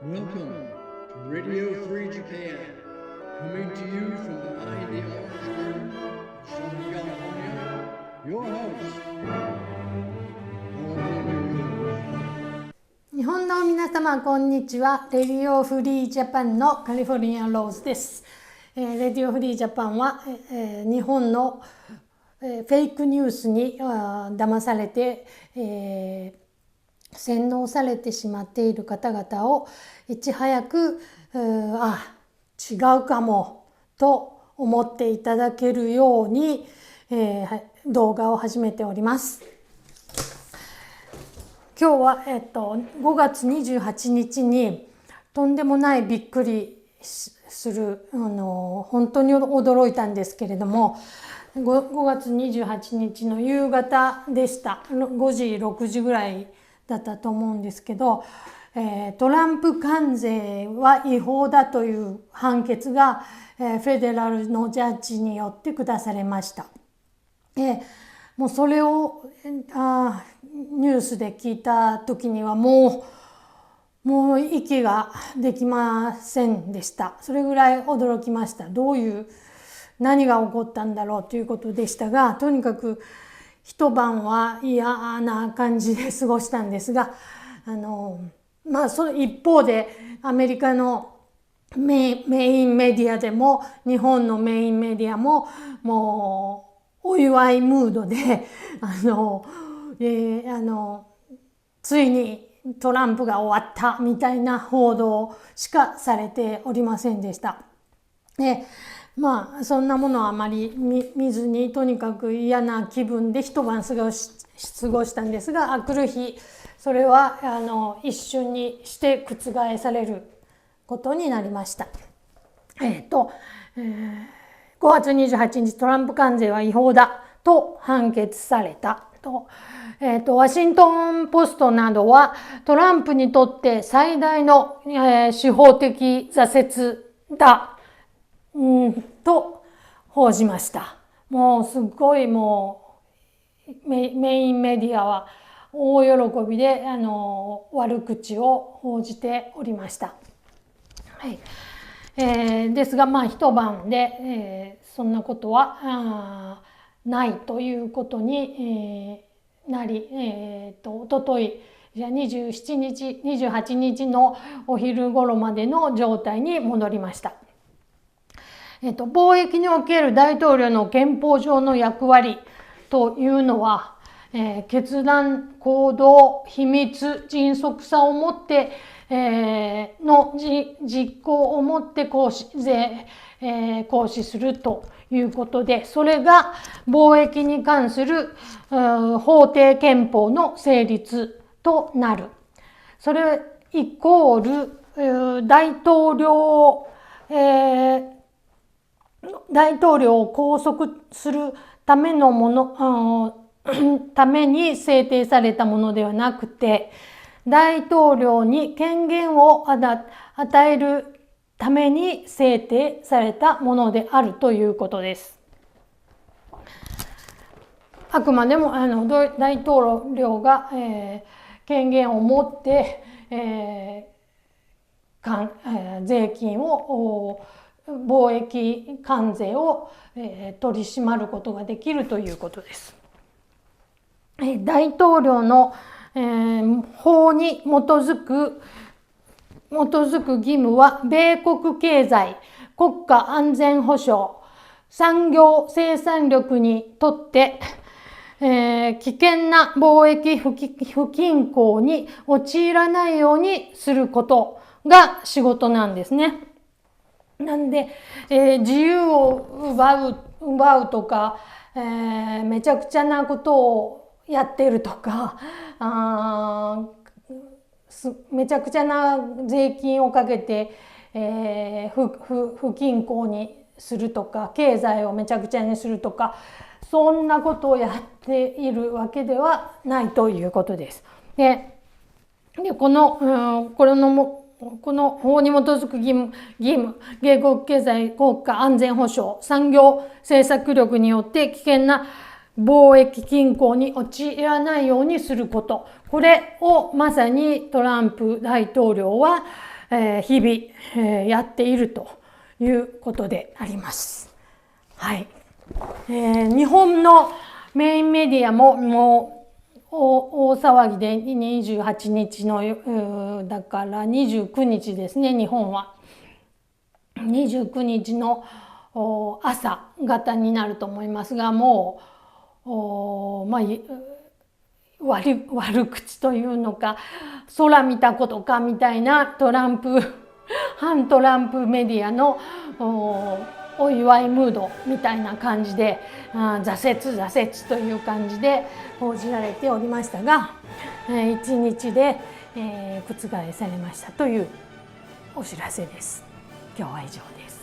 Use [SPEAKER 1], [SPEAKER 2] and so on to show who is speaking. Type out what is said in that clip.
[SPEAKER 1] Welcome to Radio Free Japan, coming to you from behind the orange curtain of Southern California. Your host, California
[SPEAKER 2] 日本の皆様こんにちは。レディオフリージャパンのカリフォルニアローズです。レディオフリージャパンは、日本の、フェイクニュースに騙されて、洗脳されてしまっている方々をいち早く違うかもと思っていただけるように、動画を始めております。今日は、5月28日にとんでもないびっくりする本当に驚いたんですけれども、5月28日の夕方でした。5時6時ぐらいだったと思うんですけど、トランプ関税は違法だという判決が、フェデラルのジャッジによって下されました。もうそれをニュースで聞いた時にはもう息ができませんでした。それぐらい驚きました。何が起こったんだろうということでしたが、とにかく一晩は嫌な感じで過ごしたんですが、その一方でアメリカのメインメディアでも日本のメインメディアももうお祝いムードでついにトランプが終わったみたいな報道しかされておりませんでした。そんなものはあまり見ずに、とにかく嫌な気分で一晩過ごしたんですが、来る日それは一瞬にして覆されることになりました。5月28日トランプ関税は違法だと判決されたと。ワシントンポストなどはトランプにとって最大の、司法的挫折だ、と報じました。もうすごいメインメディアは大喜びで悪口を報じておりました。ですが一晩で、そんなことはないということに、なり、おととい28日のお昼頃までの状態に戻りました。貿易における大統領の憲法上の役割というのは、決断、行動、秘密、迅速さをもって、実行をもって行使するということで、それが貿易に関する法定憲法の成立となる。それイコール大統領を拘束するためのもの、ために制定されたものではなくて、大統領に権限を与えるために制定されたものであるということです。あくまでも大統領が、権限を持って、税金を貿易関税を、取り締まることができるということです。大統領の、法に基づく義務は米国経済、国家安全保障、産業生産力にとって、危険な貿易不均衡に陥らないようにすることが仕事なんですね。なんで、自由を奪うとか、めちゃくちゃなことをやってるとか、めちゃくちゃな税金をかけて、不均衡にするとか、経済をめちゃくちゃにするとか、そんなことをやっているわけではないということです。でこの法に基づく義務、米国経済、国家安全保障、産業政策力によって危険な貿易均衡に陥らないようにすること、これをまさにトランプ大統領は、日々、やっているということであります。はい。日本のメインメディアももう大騒ぎで28日のだから29日ですね、日本は29日の朝方になると思いますが、もうまあ悪口というのか空見たことかみたいな反トランプメディアのお祝いムードみたいな感じで挫折という感じで報じられておりましたが、1日で覆されましたというお知らせです。今日は以上です。